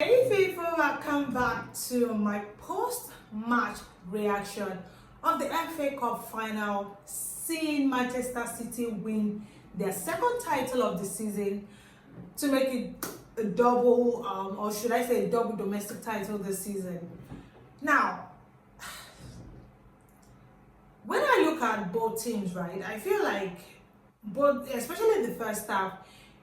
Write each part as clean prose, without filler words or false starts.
Hey people, welcome back to my post-match reaction of the FA Cup final, seeing Manchester City win their second title of the season to make it a double, or should I say a double domestic title this season. Now, when I look at both teams, right, I feel like both, especially in the first half,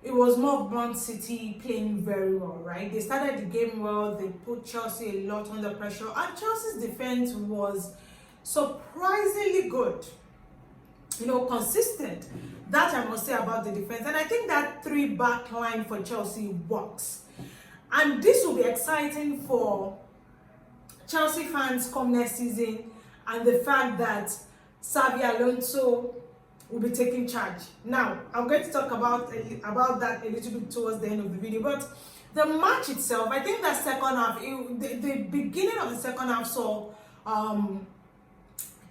it was more of Man City playing very well, right? They started the game well, they put Chelsea a lot under pressure, and Chelsea's defense was surprisingly good, consistent. That I must say about the defense. And I think that three-back line for Chelsea works. And this will be exciting for Chelsea fans come next season, and the fact that Xabi Alonso will be taking charge. Now, I'm going to talk about that a little bit towards the end of the video, but the match itself, I think that second half, the beginning of the second half saw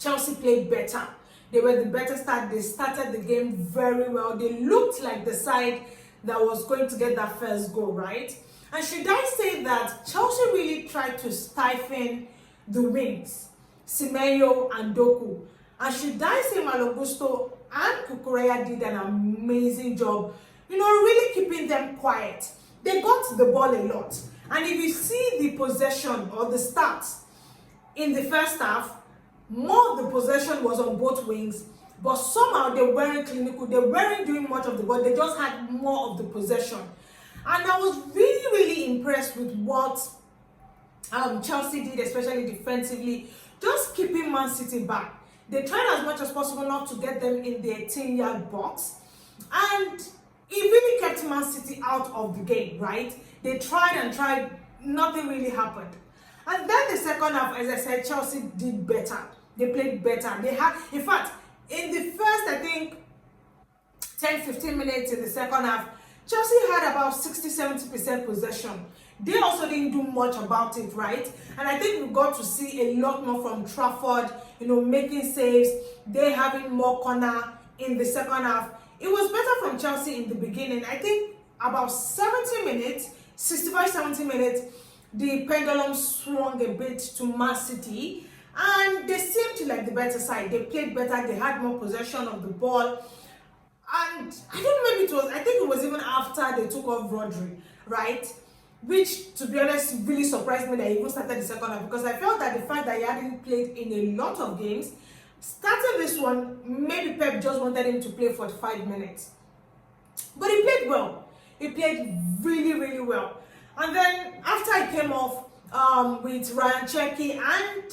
Chelsea played better. They were the better start. They started the game very well. They looked like the side that was going to get that first goal, right? And should I say that Chelsea really tried to stifle the wings, Semenyo and Doku. And should I say Malo Gusto and Kukureya did an amazing job, really keeping them quiet. They got the ball a lot. And if you see the possession or the stats in the first half, more of the possession was on both wings, but somehow they weren't clinical. They weren't doing much of the ball. They just had more of the possession. And I was really, really impressed with what Chelsea did, especially defensively, just keeping Man City back. They tried as much as possible not to get them in the 18-yard box, and it really kept Man City out of the game, right? They tried and tried, nothing really happened. And then the second half, as I said, Chelsea did better. They played better. They had, in fact, in the first, I think, 10-15 minutes in the second half, Chelsea had about 60-70% possession. They also didn't do much about it, right? And I think we got to see a lot more from Trafford, making saves. They having more corner in the second half. It was better from Chelsea in the beginning. I think about 70 minutes, 65-70 minutes, the pendulum swung a bit to Man City, and they seemed to like the better side. They played better. They had more possession of the ball. And I don't know, maybe I think it was even after they took off Rodri, right? Which, to be honest, really surprised me that he even started the second half, because I felt that the fact that he hadn't played in a lot of games, starting this one, maybe Pep just wanted him to play 45 minutes. But he played well. He played really, really well. And then after I came off with Ryan Cherki and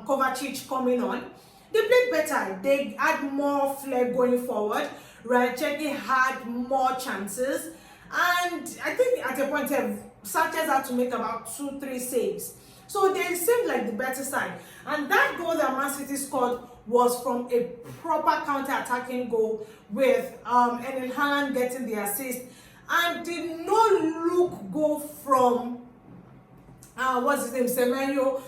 Kovacic coming on, they played better. They had more flair going forward. Ryan Cherki had more chances. And I think at a point, Sanchez had to make about 2-3 saves. So they seemed like the better side. And that goal that Man City scored was from a proper counter-attacking goal with Erling Haaland getting the assist. And did not look goal from, Semenyo.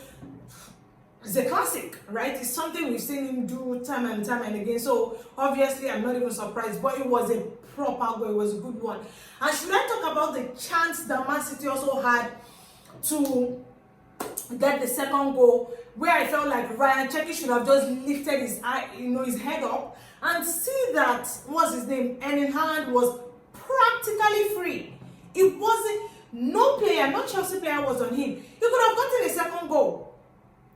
It's a classic, right? It's something we've seen him do time and time and again. So obviously, I'm not even surprised. But it was a proper goal. It was a good one. And should I talk about the chance that Man City also had to get the second goal, where I felt like Ryan Cherki should have just lifted his his head up and see that Erling Haaland was practically free. It wasn't, no Chelsea player was on him. He could have gotten a second goal.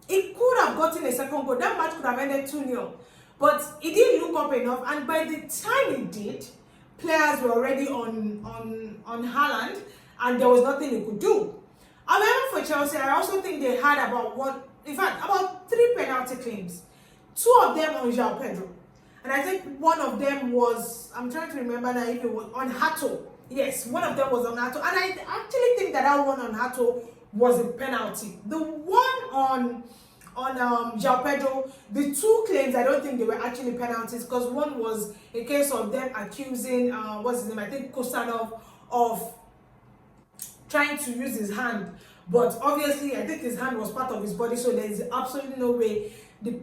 It could have gotten a second goal. That match could have ended 2-0. But he didn't look up enough, and by the time he did, players were already on Haaland, and there was nothing he could do. However, for Chelsea, I also think they had about 3 penalty claims. 2 of them on João Pedro. And I think one of them was, I'm trying to remember now if it was on Hato. Yes, one of them was on Hato. And I actually think that one on Hato was a penalty. The one on João Pedro, the 2 claims, I don't think they were actually penalties, because one was a case of them accusing, I think Kosanov, of trying to use his hand. But obviously, I think his hand was part of his body, so there's absolutely no way the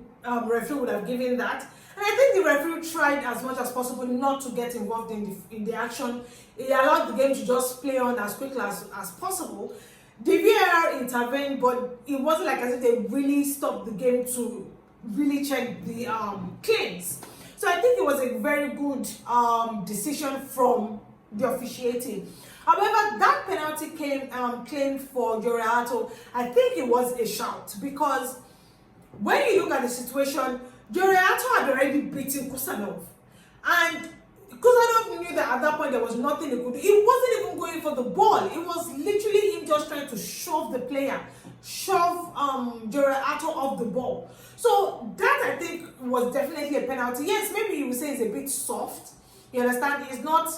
referee would have given that. And I think the referee tried as much as possible not to get involved in the action. He allowed the game to just play on as quickly as possible. intervened, but it wasn't like as if they really stopped the game to really check the claims. So I think it was a very good decision from the officiating. However, that penalty claimed for Jorge, I think it was a shout, because when you look at the situation, Jorge had already beaten Kusanov, and Kusanov knew that at that point there was nothing he could do. He wasn't even going for the ball. It was literally him just trying to shove the player, shove Jorge off the ball. So that, I think, was definitely a penalty. Yes, maybe you would say it's a bit soft. You understand? It's not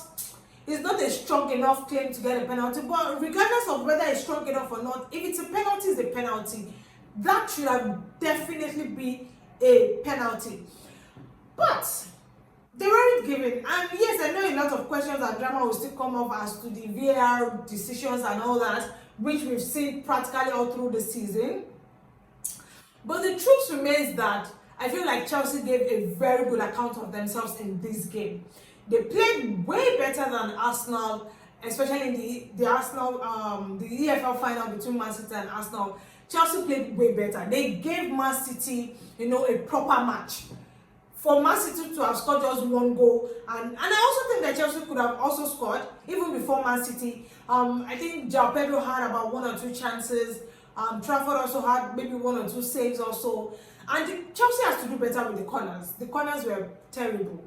a strong enough claim to get a penalty, but regardless of whether it's strong enough or not, if it's a penalty, it's a penalty. That should have definitely been a penalty. But they weren't given. And yes, I know a lot of questions and drama will still come up as to the VAR decisions and all that, which we've seen practically all through the season. But the truth remains that I feel like Chelsea gave a very good account of themselves in this game. They played way better than Arsenal, especially in the Arsenal, the EFL final between Man City and Arsenal. Chelsea played way better. They gave Man City, a proper match. For Man City to have scored just one goal, and I also think that Chelsea could have also scored even before Man City. I think João Pedro had about 1 or 2 chances. Trafford also had maybe 1 or 2 saves also. And Chelsea has to do better with the corners. The corners were terrible.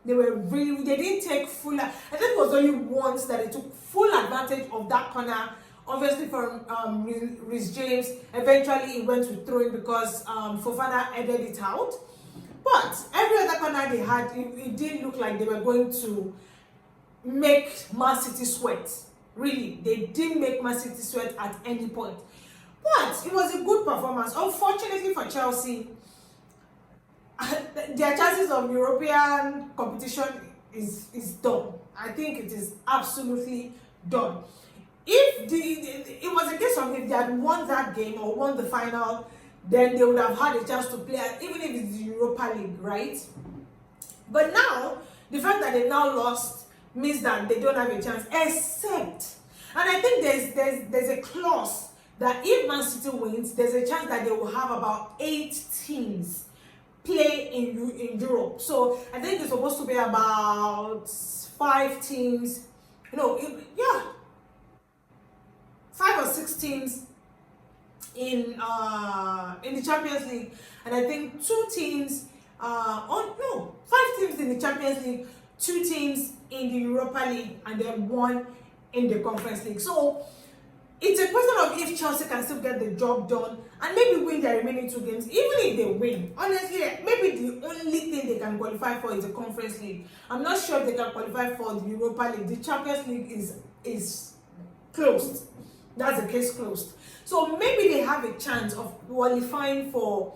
They didn't take full, I think it was only once that they took full advantage of that corner, obviously from Reece James. Eventually it went to throwing because Fofana headed it out. But every other corner they had, it didn't look like they were going to make Man City sweat. Really, they didn't make Man City sweat at any point. But it was a good performance. Unfortunately for Chelsea, their chances of European competition is done. I think it is absolutely done. If it was a case of if they had won that game or won the final, then they would have had a chance to play, even if it's the Europa League, right? But now, the fact that they now lost means that they don't have a chance, except, and I think there's a clause that if Man City wins, there's a chance that they will have about 8 teams play in Europe. So I think it's supposed to be about 5 teams, 5 or 6 teams in the Champions League, and I think 2 teams 5 teams in the Champions League, 2 teams in the Europa League, and then 1 in the Conference League. So it's a question of if Chelsea can still get the job done and maybe win their remaining 2 games. Even if they win, honestly, maybe the only thing they can qualify for is the Conference League. I'm not sure if they can qualify for the Europa League. The Champions League is closed. That's the case closed. So maybe they have a chance of qualifying for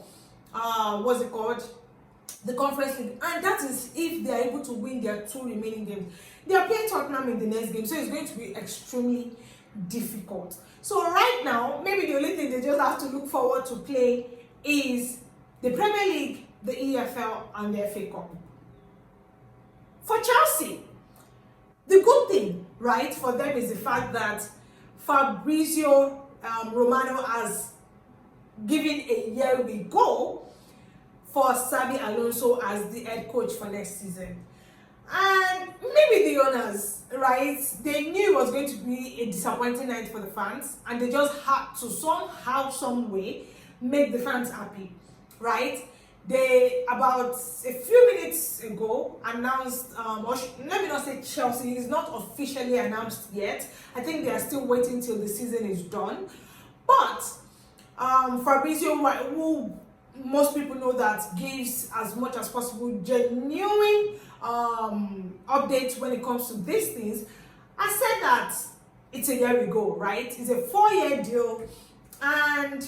the Conference League, and that is if they are able to win their 2 remaining games. They are playing Tottenham in the next game, so it's going to be extremely difficult. So right now, maybe the only thing they just have to look forward to play is the Premier League, the EFL, and the FA Cup. For Chelsea, the good thing, right, for them is the fact that Fabrizio Romano has given a year we go for Xabi Alonso as the head coach for next season. And maybe the owners, right, they knew it was going to be a disappointing night for the fans, and they just had to somehow, some way, make the fans happy, right? They, about a few minutes ago, announced, let me not say Chelsea, is not officially announced yet. I think they are still waiting till the season is done. But Fabrizio, who most people know that gives as much as possible genuine updates when it comes to these things, I said that it's a year ago, right? It's a 4-year deal, and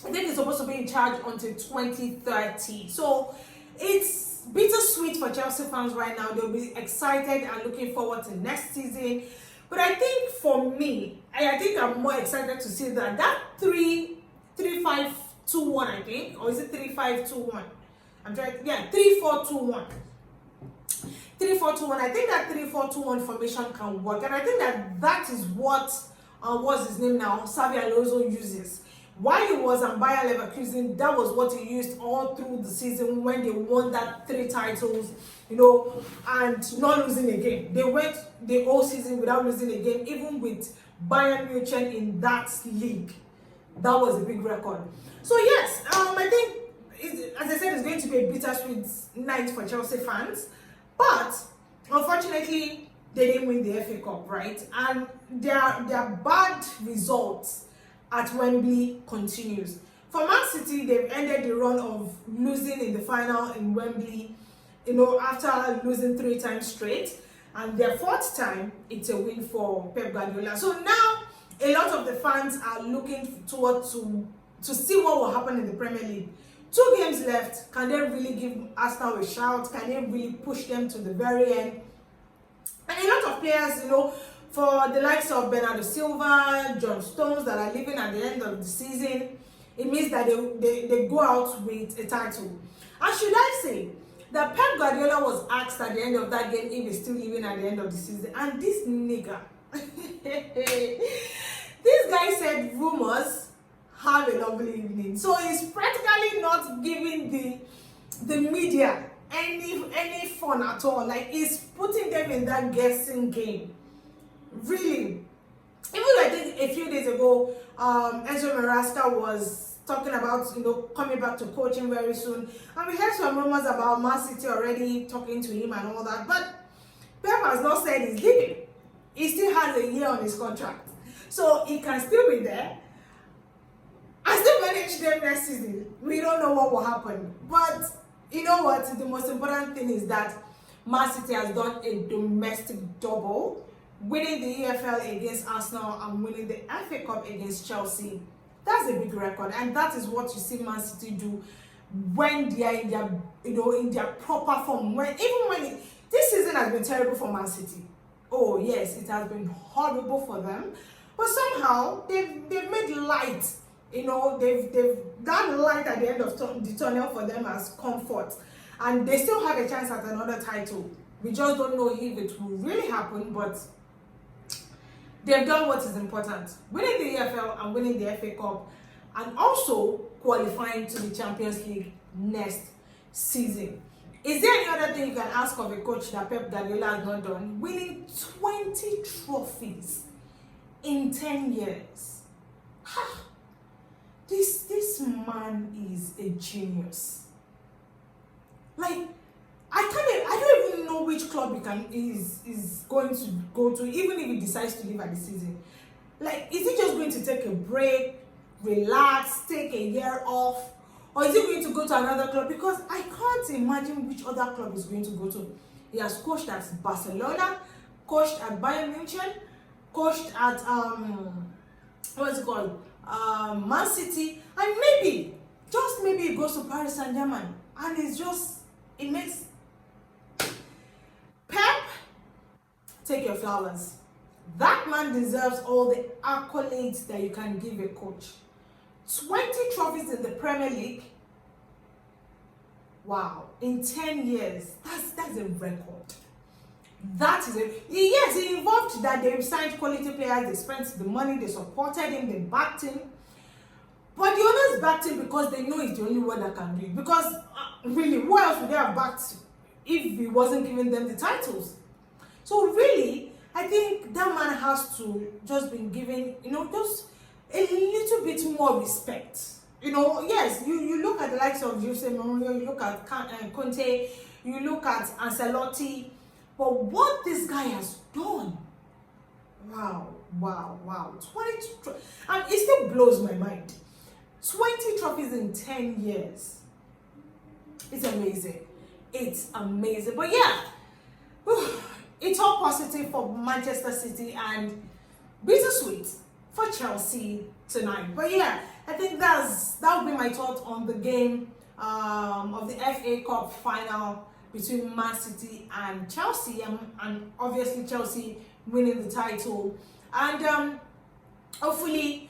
I think it's supposed to be in charge until 2030. So it's bittersweet for Chelsea fans right now. They'll be excited and looking forward to next season. But I think for me, I think I'm more excited to see that 3-5-2-1, I think, or is it 3-5-2-1? I'm trying, yeah, 3-4-2-1. 3-4-2-1. I think that 3-4-2-1 formation can work, and I think that is what what's his name now, Xavi Alonso uses. While he was on Bayer Leverkusen, that was what he used all through the season when they won that 3 titles, and not losing a game. They went the whole season without losing a game, even with Bayern Munich in that league. That was a big record. So yes, I think, as I said, it's going to be a bittersweet night for Chelsea fans. But unfortunately, they didn't win the FA Cup, right? And their bad results at Wembley continues. For Man City, they've ended the run of losing in the final in Wembley, after losing 3 times straight. And their 4th time, it's a win for Pep Guardiola. So now, a lot of the fans are looking forward to see what will happen in the Premier League. 2 games left. Can they really give Arsenal a shout? Can they really push them to the very end? And a lot of players, for the likes of Bernardo Silva, John Stones, that are leaving at the end of the season, it means that they go out with a title. And should I say that Pep Guardiola was asked at the end of that game if he's still leaving at the end of the season, and this nigga, this guy said rumors, have a lovely evening. So he's practically not giving the media any fun at all. Like, he's putting them in that guessing game. Really. Even I think a few days ago, Enzo Maresca was talking about coming back to coaching very soon, and we heard some rumors about Man City already talking to him and all that. But Pep has not said he's leaving. He still has a year on his contract, so he can still be there and still manage them next season. We don't know what will happen, but you know what? The most important thing is that Man City has done a domestic double, winning the EFL against Arsenal and winning the FA Cup against Chelsea. That's a big record, and that is what you see Man City do when they are in their, in their proper form. This season has been terrible for Man City. Oh yes, it has been horrible for them, but somehow they've made light. They've that light at the end of the tunnel for them as comfort, and they still have a chance at another title. We just don't know if it will really happen, but they've done what is important: winning the EFL and winning the FA Cup, and also qualifying to the Champions League next season. Is there any other thing you can ask of a coach that Pep Guardiola has not done? Winning 20 trophies in 10 years. This man is a genius. Like, I don't even know which club is going to go to, even if he decides to leave at the season. Like, is he just going to take a break, relax, take a year off, or is he going to go to another club? Because I can't imagine which other club he's going to go to. He has coached at Barcelona, coached at Bayern Munich, coached at Man City, and maybe, just maybe, he goes to Paris Saint-Germain, and it makes Pep, take your flowers. That man deserves all the accolades that you can give a coach. 20 trophies in the Premier League. Wow, in 10 years, that's a record. That is it. Yes, he involved that they signed quality players, they spent the money, they supported him, they backed him. But the owners backed him because they know he's the only one that can do it. Because really, who else would they have backed if he wasn't giving them the titles? So really, I think that man has to just be given, just a little bit more respect. Yes, you look at the likes of Jose Mourinho, you look at Conte, you look at Ancelotti, but what this guy has done, wow. 20, and it still blows my mind. 20 trophies in 10 years. It's amazing. It's amazing. But yeah, it's all positive for Manchester City and bittersweet for Chelsea tonight. But yeah, I think that would be my thought on the game of the FA Cup final between Man City and Chelsea, and obviously Chelsea winning the title, and hopefully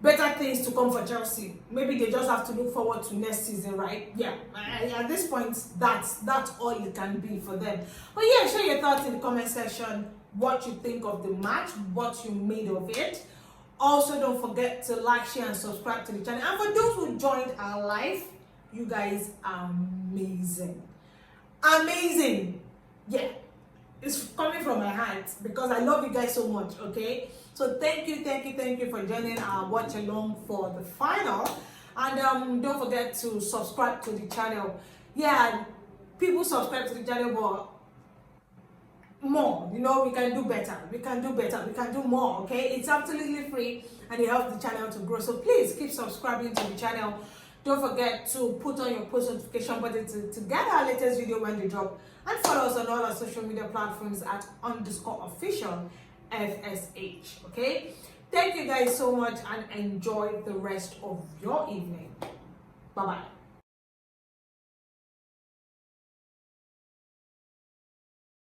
better things to come for Chelsea. Maybe they just have to look forward to next season, right? Yeah, at this point, that's all it can be for them. But yeah, share your thoughts in the comment section, what you think of the match, what you made of it, Also, don't forget to like, share, and subscribe to the channel. And for those who joined our live, you guys are amazing. Amazing. Yeah. It's coming from my heart because I love you guys so much, okay? So thank you for joining our watch along for the final. And don't forget to subscribe to the channel. Yeah, people subscribe to the channel, but more, you know, we can do better, we can do more, okay? It's absolutely free and it helps the channel to grow. So please keep subscribing to the channel. Don't forget to put on your post notification button to get our latest video when they drop, and follow us on all our social media platforms at _official FSH. Okay, thank you guys so much and enjoy the rest of your evening. Bye bye.